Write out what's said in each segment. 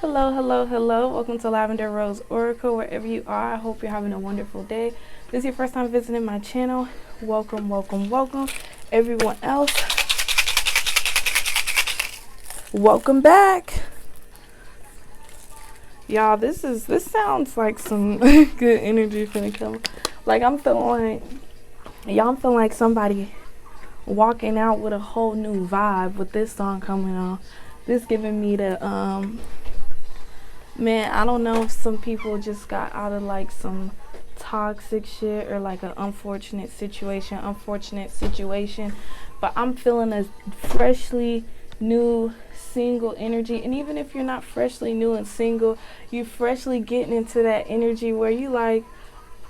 Hello, hello, hello. Welcome to Lavender Rose Oracle. Wherever you are, I hope you're having a wonderful day. If this is your first time visiting my channel, welcome, welcome, welcome. Everyone else, welcome back. Y'all, this sounds like some good energy finna come. Like I'm feeling like somebody walking out with a whole new vibe with this song coming on. This giving me the man, I don't know if some people just got out of like some toxic shit or like an unfortunate situation, but I'm feeling a freshly new single energy. And even if you're not freshly new and single, you freshly getting into that energy where you like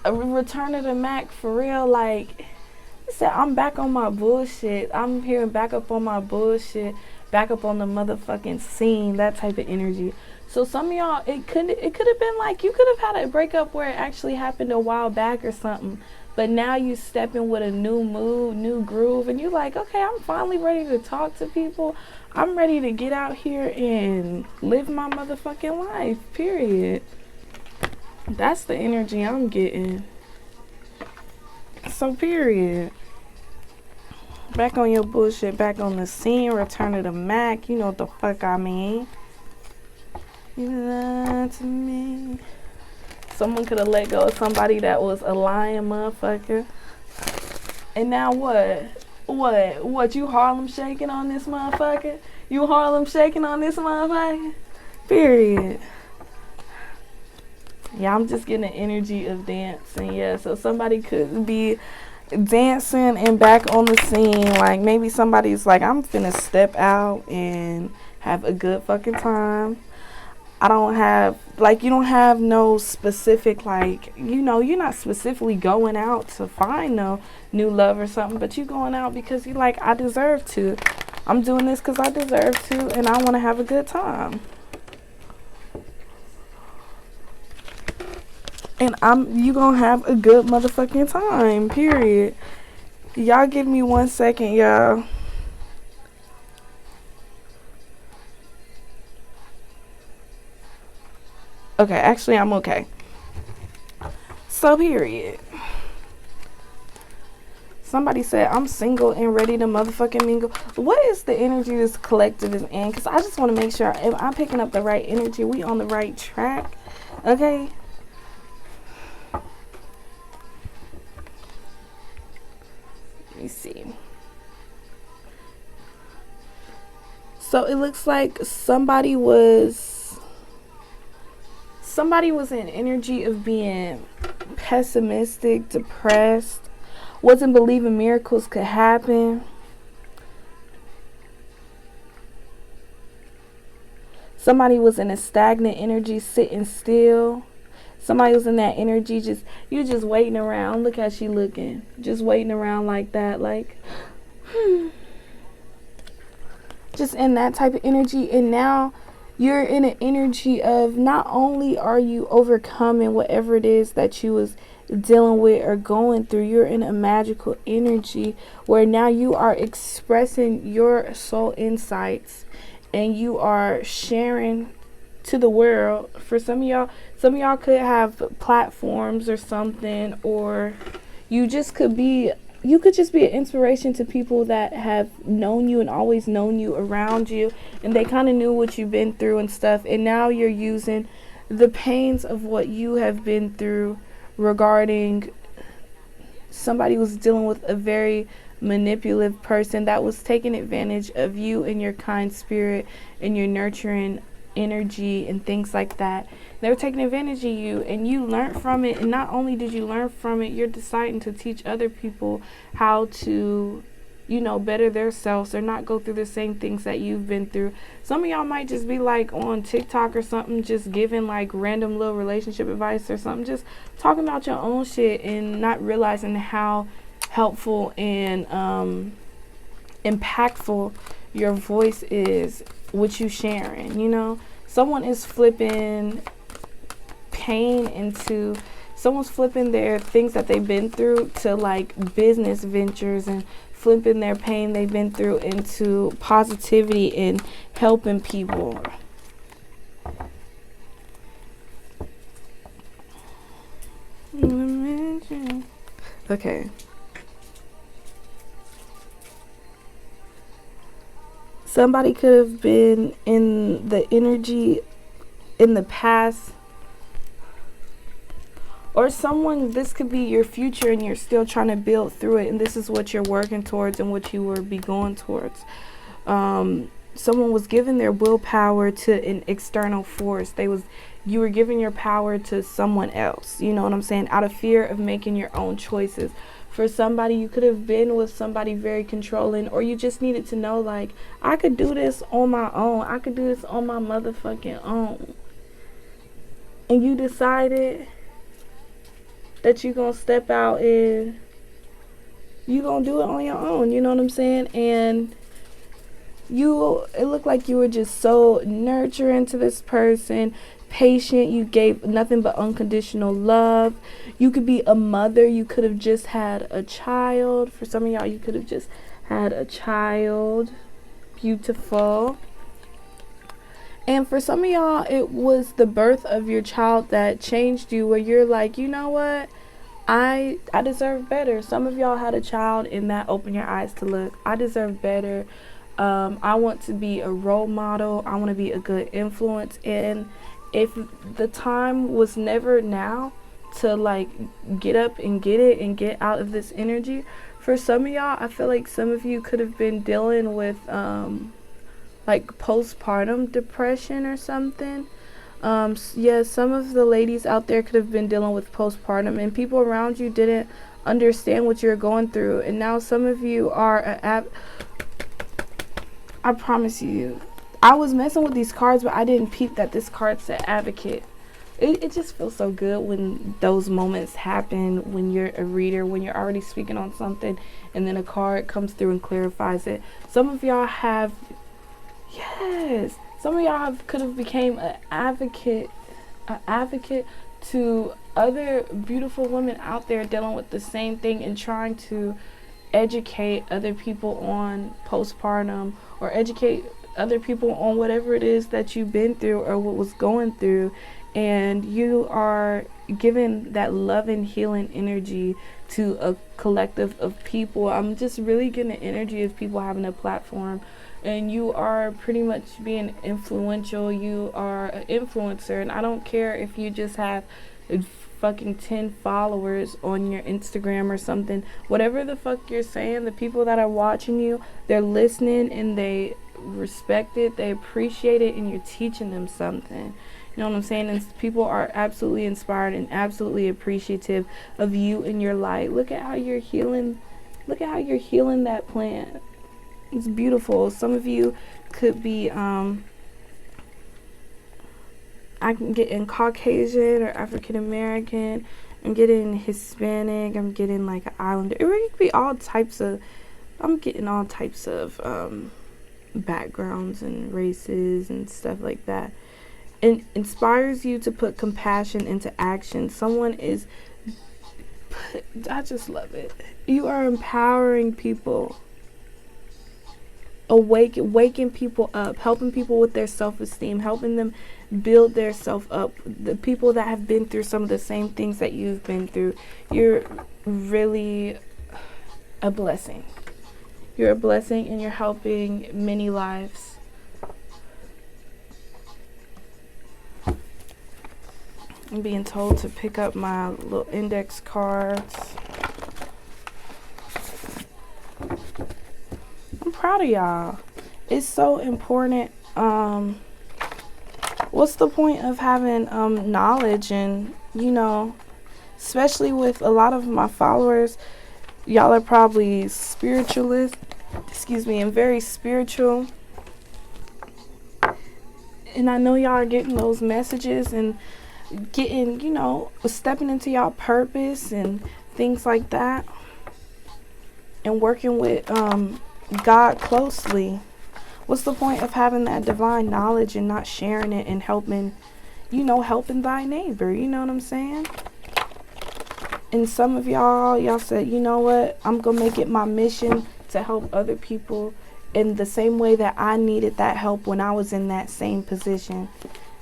a return of the Mac for real. Like I said, I'm back on my bullshit. I'm here back up on my bullshit, back up on the motherfucking scene, that type of energy. So some of y'all, it could have been like you could have had a breakup where it actually happened a while back or something, but now you stepping with a new mood, new groove, and you like, okay, I'm finally ready to talk to people. I'm ready to get out here and live my motherfucking life, period. That's the energy I'm getting. So period. Back on your bullshit, back on the scene, return of the Mac, you know what the fuck I mean. You lied to me. Someone could have let go of somebody that was a lying motherfucker. And now what? What? You Harlem shaking on this motherfucker? You Harlem shaking on this motherfucker? Period. Yeah, I'm just getting the energy of dancing. Yeah, so somebody could be dancing and back on the scene. Like maybe somebody's like, I'm finna step out and have a good fucking time. I don't have, like, you don't have no specific, like, you know, you're not specifically going out to find no new love or something, but you going out because you like, I deserve to. I'm doing this because I deserve to, and I want to have a good time. And you gonna have a good motherfucking time, period. Y'all give me 1 second, y'all. Okay, actually, I'm okay. So, period. Somebody said, I'm single and ready to motherfucking mingle. What is the energy this collective is in? Because I just want to make sure if I'm picking up the right energy, we on the right track. Okay? Let me see. So, it looks like somebody was in energy of being pessimistic, depressed, wasn't believing miracles could happen. Somebody was in a stagnant energy, sitting still. Somebody was in that energy, you just waiting around. Look how she looking. Just waiting around like that, like, just in that type of energy. And now you're in an energy of not only are you overcoming whatever it is that you was dealing with or going through, you're in a magical energy where now you are expressing your soul insights and you are sharing to the world. For some of y'all could have platforms or something, or you could just be an inspiration to people that have known you and always known you around you, and they kind of knew what you've been through and stuff, and now you're using the pains of what you have been through regarding somebody was dealing with a very manipulative person that was taking advantage of you and your kind spirit and your nurturing energy and things like that. They were taking advantage of you, and you learned from it. And not only did you learn from it, you're deciding to teach other people how to, you know, better themselves or not go through the same things that you've been through. Some of y'all might just be like on TikTok or something, just giving like random little relationship advice or something, just talking about your own shit and not realizing how helpful and impactful your voice is, what you sharing. You know, someone is flipping pain into, someone's flipping their things that they've been through to like business ventures, and flipping their pain they've been through into positivity and helping people. Okay. Somebody could have been in the energy in the past, or someone, this could be your future and you're still trying to build through it, and this is what you're working towards and what you will be going towards. Someone was giving their willpower to an external force. You were giving your power to someone else, you know what I'm saying, out of fear of making your own choices. For somebody, you could have been with somebody very controlling, or you just needed to know, like, I could do this on my own. I could do this on my motherfucking own. And you decided that you're going to step out and you're going to do it on your own, you know what I'm saying? And it looked like you were just so nurturing to this person, patient. You gave nothing but unconditional love. You could be a mother. You could have just had a child. For some of y'all, you could have just had a child. Beautiful. And for some of y'all, it was the birth of your child that changed you, where you're like, you know what, I deserve better. Some of y'all had a child and that opened your eyes to look, I deserve better. I want to be a role model. I want to be a good influence. And if the time was never now to like get up and get it and get out of this energy, for some of y'all, I feel like some of you could have been dealing with like postpartum depression or something. Yeah, some of the ladies out there could have been dealing with postpartum, and people around you didn't understand what you're going through. And now some of you are I promise you, I was messing with these cards, but I didn't peep that this card said advocate. It just feels so good when those moments happen, when you're a reader, when you're already speaking on something, and then a card comes through and clarifies it. Some of y'all have, yes, some of y'all could have became an advocate to other beautiful women out there dealing with the same thing and trying to educate other people on postpartum, or educate other people on whatever it is that you've been through or what was going through. And you are giving that love and healing energy to a collective of people. I'm just really getting the energy of people having a platform, and you are pretty much being influential. You are an influencer, and I don't care if you just have fucking 10 followers on your Instagram or something. Whatever the fuck you're saying, the people that are watching you, they're listening and they respect it, they appreciate it, and you're teaching them something. You know what I'm saying? And people are absolutely inspired and absolutely appreciative of you and your light. Look at how you're healing. Look at how you're healing that plant. It's beautiful. Some of you could be I can get in Caucasian or African American. I'm getting Hispanic. I'm getting like an Islander. It really could be all types of. I'm getting all types of backgrounds and races and stuff like that. It inspires you to put compassion into action. Someone is. I just love it. You are empowering people. Waking people up, helping people with their self-esteem, helping them build their self up. The people that have been through some of the same things that you've been through, you're really a blessing. You're a blessing, and you're helping many lives. I'm being told to pick up my little index cards. I'm proud of y'all. It's so important. What's the point of having knowledge, and especially with a lot of my followers, y'all are probably spiritualists, and very spiritual. And I know y'all are getting those messages and getting, stepping into y'all purpose and things like that, and working with God closely. What's the point of having that divine knowledge and not sharing it and helping thy neighbor? You know what I'm saying? And some of y'all said, you know what? I'm going to make it my mission to help other people in the same way that I needed that help when I was in that same position.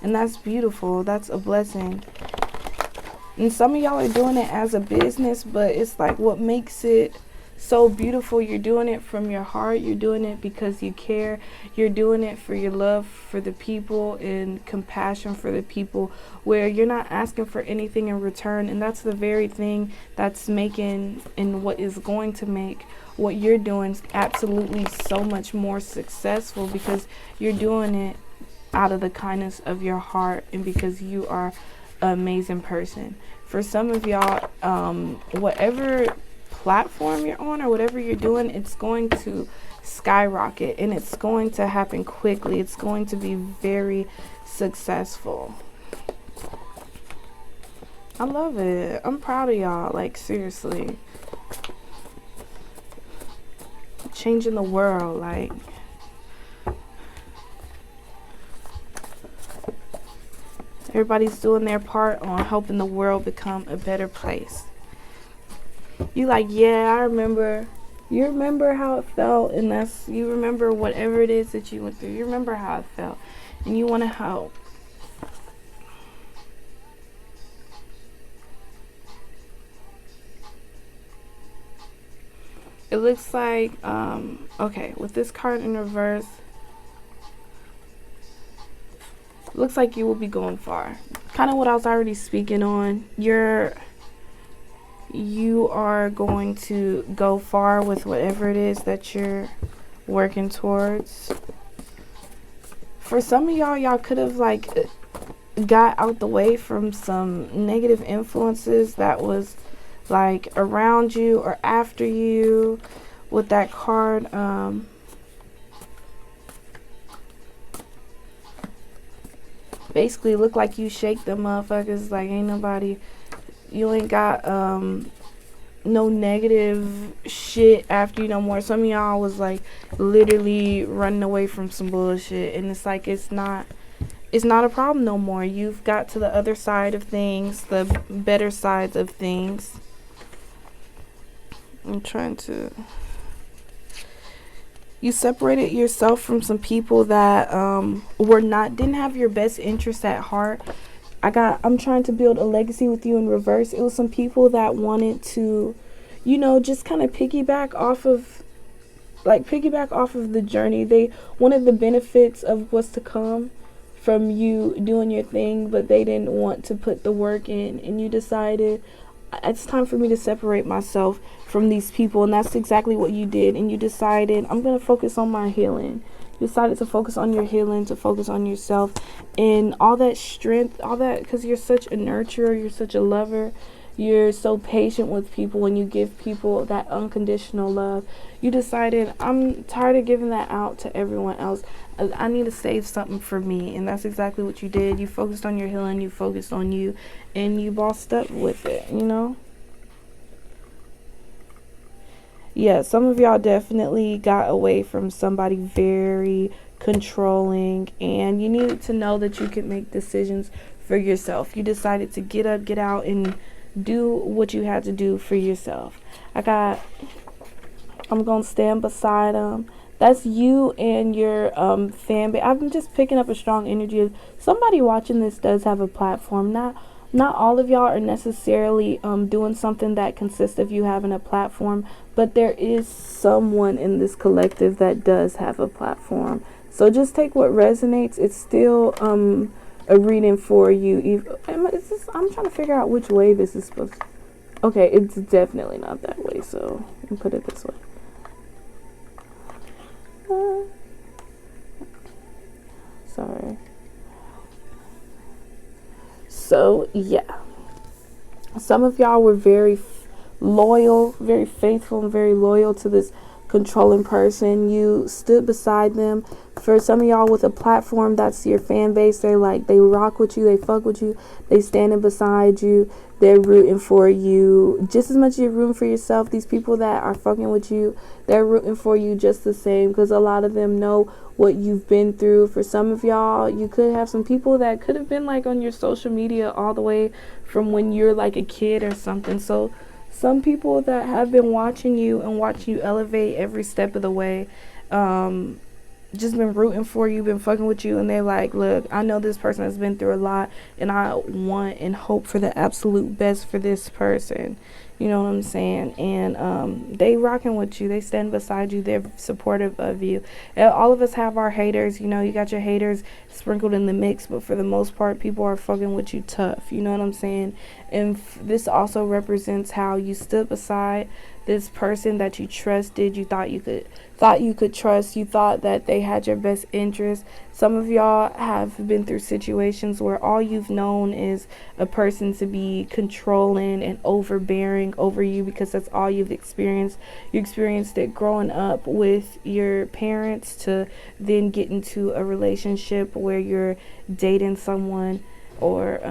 And that's beautiful. That's a blessing. And some of y'all are doing it as a business, but it's like what makes it so beautiful, you're doing it from your heart, you're doing it because you care, you're doing it for your love for the people and compassion for the people, where you're not asking for anything in return. And that's the very thing that's making, and what is going to make what you're doing absolutely so much more successful, because you're doing it out of the kindness of your heart and because you are an amazing person. For some of y'all, whatever platform you're on or whatever you're doing, it's going to skyrocket, and it's going to happen quickly. It's going to be very successful. I love it. I'm proud of y'all, like seriously. Changing the world, like everybody's doing their part on helping the world become a better place. You like, yeah, I remember. You remember how it felt, and you remember whatever it is that you went through. You remember how it felt, and you want to help. It looks like, okay, with this card in reverse, it looks like you will be going far. Kind of what I was already speaking on. You are going to go far with whatever it is that you're working towards. For some of y'all could have like got out the way from some negative influences that was like around you or after you with that card. Basically look like you shake them motherfuckers like ain't nobody. You ain't got no negative shit after you no more. Some of y'all was like literally running away from some bullshit, and it's like it's not a problem no more. You've got to the other side of things, the better sides of things. I'm trying to. You separated yourself from some people that didn't have your best interests at heart. I'm trying to build a legacy with you in reverse. It was some people that wanted to, just kind of piggyback off of the journey. They wanted the benefits of what's to come from you doing your thing, but they didn't want to put the work in, and you decided it's time for me to separate myself from these people, and that's exactly what you did. And you decided, I'm going to focus on my healing. You decided to focus on your healing, to focus on yourself, and all that strength, all that, because you're such a nurturer, you're such a lover, you're so patient with people when you give people that unconditional love. You decided, I'm tired of giving that out to everyone else. I need to save something for me, and that's exactly what you did. You focused on your healing, you focused on you, and you bossed up with it, Yeah, some of y'all definitely got away from somebody very controlling, and you needed to know that you could make decisions for yourself. You decided to get up, get out, and do what you had to do for yourself. I'm going to stand beside them. That's you and your fan base. I'm just picking up a strong energy of somebody watching this does have a platform. Not all of y'all are necessarily doing something that consists of you having a platform, but there is someone in this collective that does have a platform. So just take what resonates. It's still a reading for you. I'm trying to figure out which way this is supposed to. Okay, it's definitely not that way, so you can put it this way. Sorry. So, yeah. Some of y'all were very loyal, very faithful, and very loyal to this controlling person. You stood beside them. For some of y'all with a platform, that's your fan base. They rock with you, they fuck with you, they standing beside you, they're rooting for you just as much as you're rooting for yourself. These people that are fucking with you, they're rooting for you just the same, because a lot of them know what you've been through. For some of y'all, you could have some people that could have been like on your social media all the way from when you're like a kid or something. So some people that have been watching you and watching you elevate every step of the way, just been rooting for you, been fucking with you, and they're like, look, I know this person has been through a lot, and I want and hope for the absolute best for this person. You know what I'm saying? And they rocking with you. They stand beside you. They're supportive of you. And all of us have our haters. You know, you got your haters sprinkled in the mix, but for the most part, people are fucking with you tough. You know what I'm saying? And this also represents how you stood beside this person that you trusted. You thought you could trust. You thought that they had your best interest. Some of y'all have been through situations where all you've known is a person to be controlling and overbearing over you, because that's all you've experienced. You experienced it growing up with your parents, to then get into a relationship where you're dating someone, or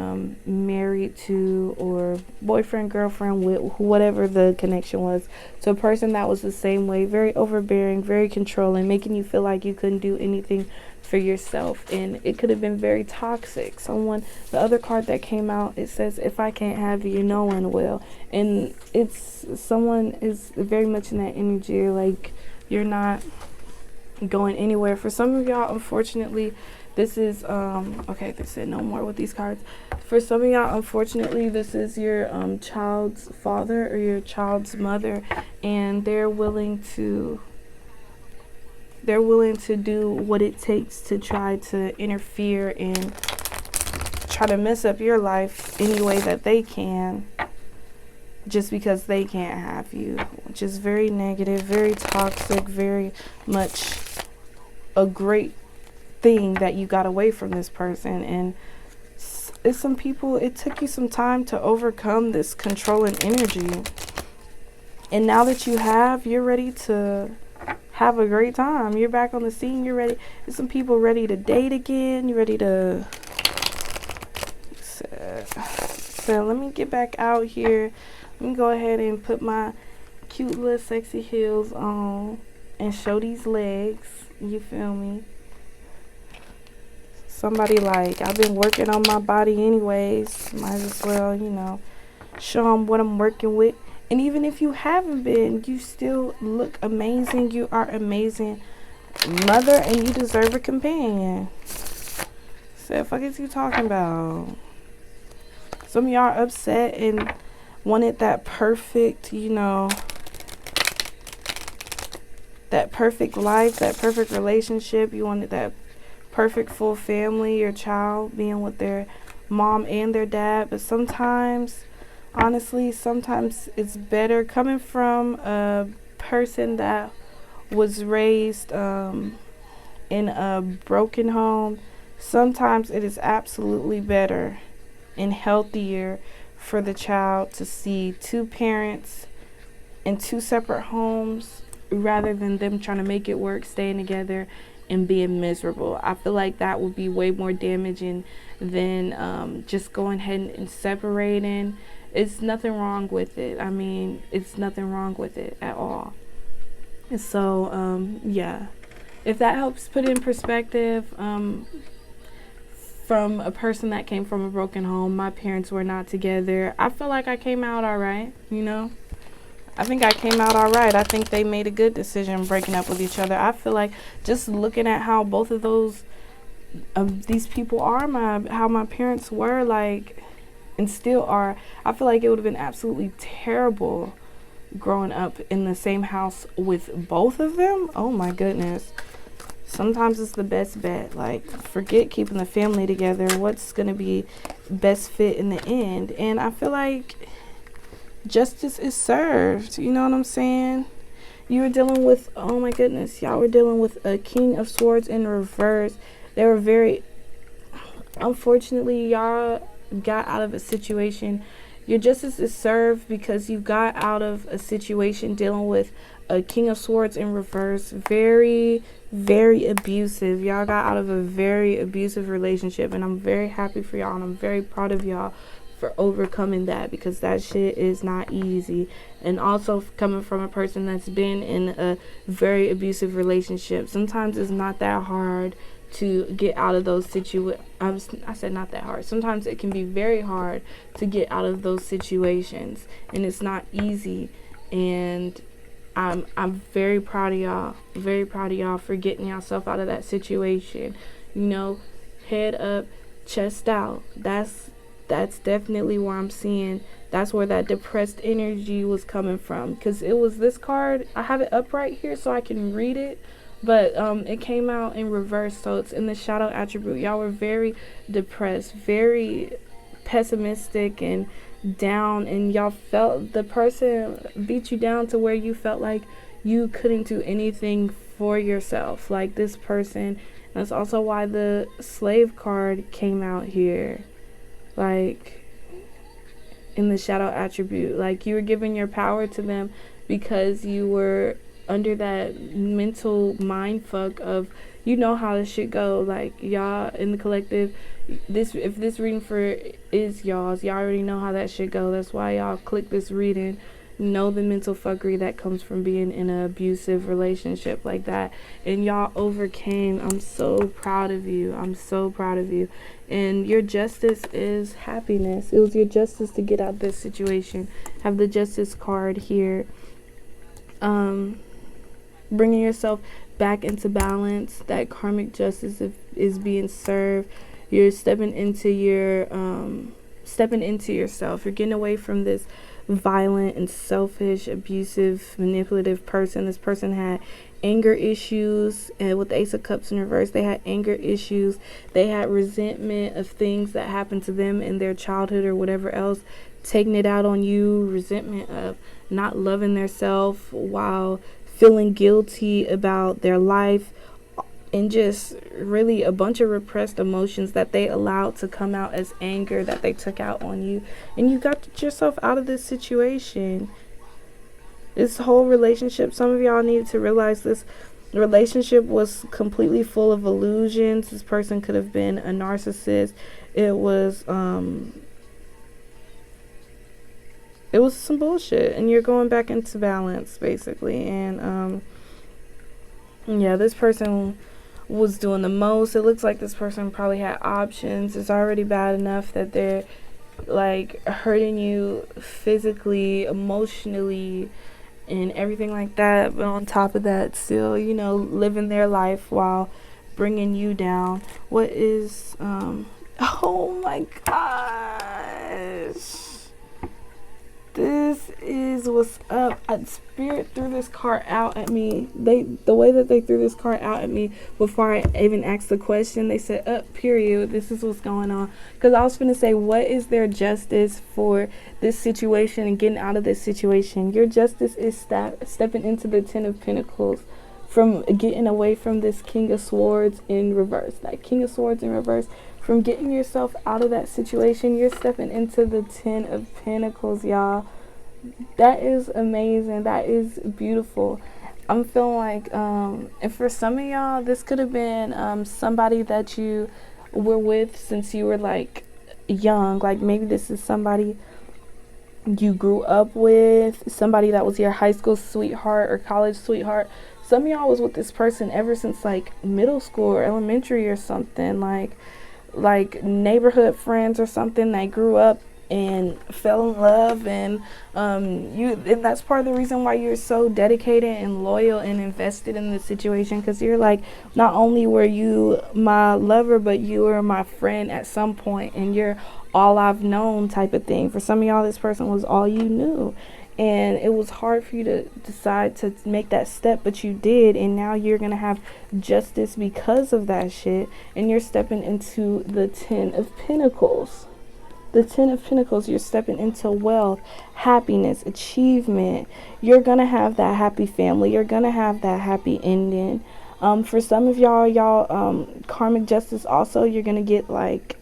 married to, or boyfriend, girlfriend, with whatever the connection was, to a person that was the same way, very overbearing, very controlling, making you feel like you couldn't do anything for yourself. And it could have been very toxic. The other card that came out, it says, if I can't have you, no one will. And it's someone is very much in that energy, like you're not going anywhere. For some of y'all, unfortunately, this is okay, they said no more with these cards. For some of y'all, unfortunately, this is your child's father or your child's mother, and they're willing to do what it takes to try to interfere and try to mess up your life any way that they can, just because they can't have you, which is very negative, very toxic, very much a great thing that you got away from this person. And it's some people, it took you some time to overcome this controlling energy, and now that you're ready to have a great time. You're back on the scene. You're ready. There's some people ready to date again. You're ready to so let me get back out here. Let me go ahead and put my cute little sexy heels on and show these legs. You feel me? Somebody like, I've been working on my body anyways, might as well, you know, show them what I'm working with. And even if you haven't been, you still look amazing. You are amazing mother, and you deserve a companion. So fuck is you talking about? Some of y'all are upset and wanted that perfect, you know, that perfect life, that perfect relationship. You wanted that perfect full family, your child being with their mom and their dad. But sometimes, honestly, sometimes it's better coming from a person that was raised in a broken home. Sometimes it is absolutely better and healthier for the child to see two parents in two separate homes, rather than them trying to make it work, staying together and being miserable. I feel like that would be way more damaging than just going ahead and separating. It's nothing wrong with it. I mean, it's nothing wrong with it at all. And so, yeah, if that helps put in perspective, from a person that came from a broken home, my parents were not together. I feel like I came out all right, you know? I think I came out all right. I think they made a good decision breaking up with each other. I feel like just looking at how both of these people are, how my parents were, like, and still are, I feel like it would have been absolutely terrible growing up in the same house with both of them. Oh my goodness. Sometimes it's the best bet. Like, forget keeping the family together. What's going to be best fit in the end? And I feel like justice is served. You know what I'm saying? You were dealing with, oh my goodness, y'all were dealing with a King of Swords in reverse. They were very, unfortunately, y'all got out of a situation. Your justice is served because you got out of a situation dealing with a King of Swords in reverse. Very, very abusive. Y'all got out of a very abusive relationship, and I'm very happy for y'all, and I'm very proud of y'all for overcoming that, because that shit is not easy. And also coming from a person that's been in a very abusive relationship, sometimes it's not that hard to get out of those I said not that hard. Sometimes it can be very hard to get out of those situations, and it's not easy. And I'm very proud of y'all. Very proud of y'all for getting yourself out of that situation. You know, head up, chest out. That's definitely where I'm seeing. That's where that depressed energy was coming from. Because it was this card. I have it up right here so I can read it. But it came out in reverse. So it's in the shadow attribute. Y'all were very depressed. Very pessimistic and down, and y'all felt the person beat you down to where you felt like you couldn't do anything for yourself. Like this person, that's also why the slave card came out here, like in the shadow attribute. Like you were giving your power to them because you were under that mental mind fuck of, you know how this shit go. Like y'all in the collective, if this reading for is y'all already know how that shit go. That's why y'all click this reading. Know the mental fuckery that comes from being in an abusive relationship like that, and y'all overcame. I'm so proud of you. I'm so proud of you. And your justice is happiness. It was your justice to get out of this situation. Have the justice card here. Bringing yourself back into balance. That karmic justice is being served. You're stepping into yourself. You're getting away from this violent and selfish, abusive, manipulative person. This person had anger issues, and with the Ace of Cups in reverse, they had anger issues. They had resentment of things that happened to them in their childhood or whatever else, taking it out on you. Resentment of not loving themselves while feeling guilty about their life, and just really a bunch of repressed emotions that they allowed to come out as anger that they took out on you. And you got yourself out of this situation. This whole relationship, some of y'all needed to realize this relationship was completely full of illusions. This person could have been a narcissist. It was some bullshit, and you're going back into balance basically. And yeah, this person was doing the most. It looks like this person probably had options. It's already bad enough that they're like hurting you physically, emotionally, and everything like that, but on top of that, still, you know, living their life while bringing you down. What is oh my gosh, this is what's up. Spirit threw this card out at me. The way that they threw this card out at me before I even asked the question, they said, up, period. This is what's going on. Because I was going to say, what is their justice for this situation and getting out of this situation? Your justice is stepping into the Ten of Pentacles, from getting away from this King of Swords in reverse. That King of Swords in reverse. From getting yourself out of that situation, you're stepping into the Ten of Pentacles, y'all. That is amazing. That is beautiful. I'm feeling like, and for some of y'all, this could have been somebody that you were with since you were like young. Like maybe this is somebody you grew up with, somebody that was your high school sweetheart or college sweetheart. Some of y'all was with this person ever since like middle school or elementary or something, like neighborhood friends or something that grew up and fell in love, and and that's part of the reason why you're so dedicated and loyal and invested in this situation, because you're like, not only were you my lover, but you were my friend at some point, and you're all I've known type of thing. For some of y'all, this person was all you knew, and it was hard for you to decide to make that step, but you did, and now you're gonna have justice because of that shit, and you're stepping into the Ten of Pentacles. The Ten of Pentacles, you're stepping into wealth, happiness, achievement. You're gonna have that happy family. You're gonna have that happy ending. For some of y'all, karmic justice also, you're gonna get like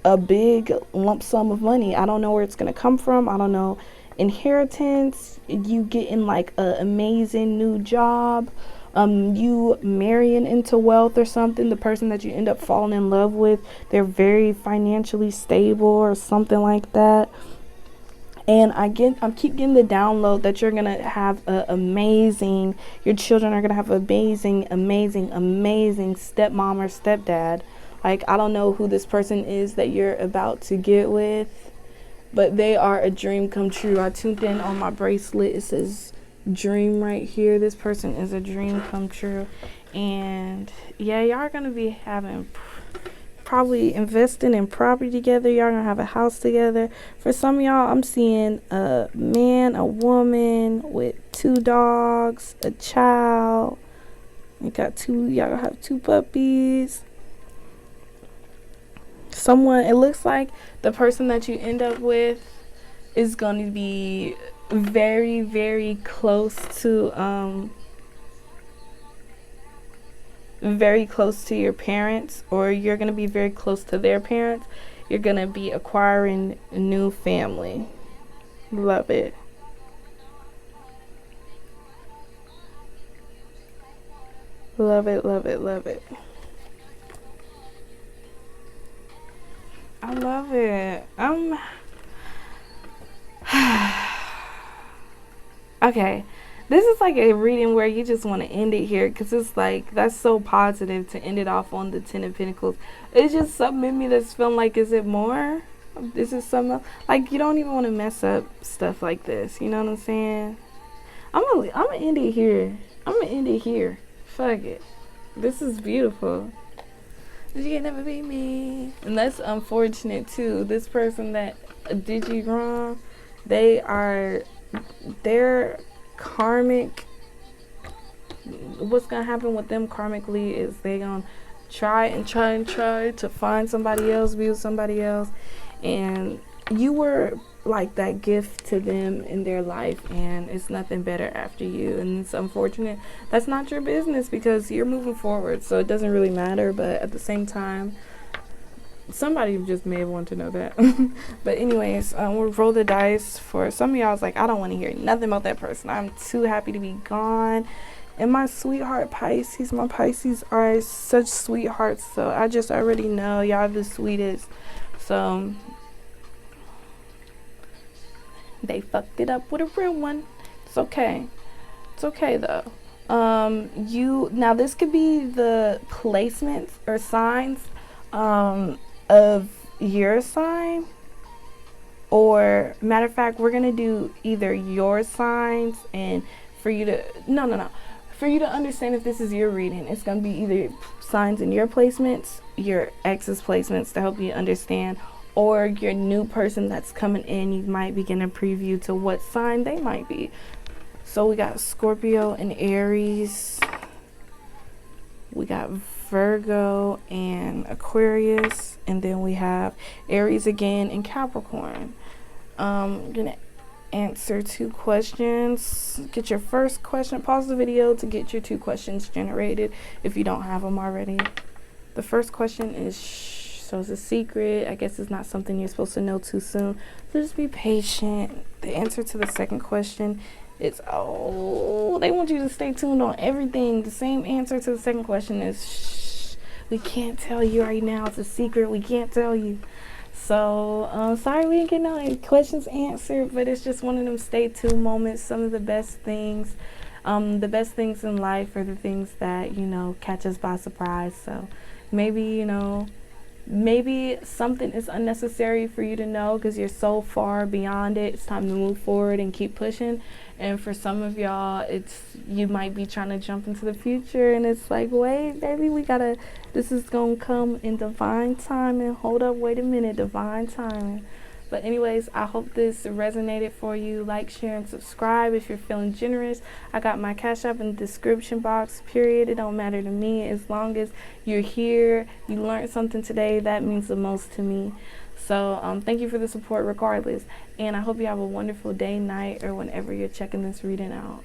a big lump sum of money. I don't know where it's gonna come from. I don't know. Inheritance, you getting like an amazing new job, you marrying into wealth or something. The person that you end up falling in love with, they're very financially stable or something like that. And I keep getting the download that you're gonna have your children are gonna have amazing stepmom or stepdad. Like, I don't know who this person is that you're about to get with, but they are a dream come true. I tuned in on my bracelet. It says dream right here. This person is a dream come true. And yeah, y'all are going to be having probably investing in property together. Y'all gonna have a house together. For some of y'all, I'm seeing a man, a woman with 2 dogs, a child. Y'all gonna have 2 puppies. It looks like the person that you end up with is going to be very, very close to your parents, or you're going to be very close to their parents. You're going to be acquiring a new family. Love it. Love it, love it, love it. I love it. Okay. This is like a reading where you just want to end it here, because it's like, that's so positive to end it off on the 10 of Pentacles. It's just something in me that's feeling like, is it more? This is something like, you don't even want to mess up stuff like this. You know what I'm saying? I'm gonna end it here. Fuck it. This is beautiful. You can never be me. And that's unfortunate too. This person that did you wrong, they're karmic. What's gonna happen with them karmically is they gonna try to find somebody else, be with somebody else, and you were like that gift to them in their life, and it's nothing better after you. And it's unfortunate. That's not your business, because you're moving forward, so it doesn't really matter. But at the same time, somebody just may have wanted to know that. But anyways, we'll roll the dice. For some of y'all, it's like, I don't want to hear nothing about that person. I'm too happy to be gone. And my sweetheart Pisces, my Pisces are such sweethearts, so I just already know y'all are the sweetest. So they fucked it up with a real one. It's okay. It's okay though. Now this could be the placements or signs of your sign, or matter of fact, we're gonna do either your signs, and for you to for you to understand if this is your reading, it's gonna be either signs in your placements, your ex's placements, to help you understand, or your new person that's coming in, you might begin a preview to what sign they might be. So we got Scorpio and Aries. We got Virgo and Aquarius. And then we have Aries again and Capricorn. I'm going to answer 2 questions. Get your first question. Pause the video to get your 2 questions generated if you don't have them already. The first question is, so it's a secret. I guess it's not something you're supposed to know too soon. So just be patient. The answer to the second question is, they want you to stay tuned on everything. The same answer to the second question is, shh, we can't tell you right now. It's a secret. We can't tell you. So, sorry we didn't get no questions answered, but it's just one of them stay tuned moments. Some of the best things in life are the things that, catch us by surprise. So maybe, maybe something is unnecessary for you to know because you're so far beyond it. It's time to move forward and keep pushing. And for some of y'all, you might be trying to jump into the future, and it's like, wait, baby, this is gonna come in divine timing. Hold up, wait a minute, divine timing. But anyways, I hope this resonated for you. Like, share, and subscribe if you're feeling generous. I got my Cash App in the description box, period. It don't matter to me. As long as you're here, you learned something today, that means the most to me. So thank you for the support regardless. And I hope you have a wonderful day, night, or whenever you're checking this reading out.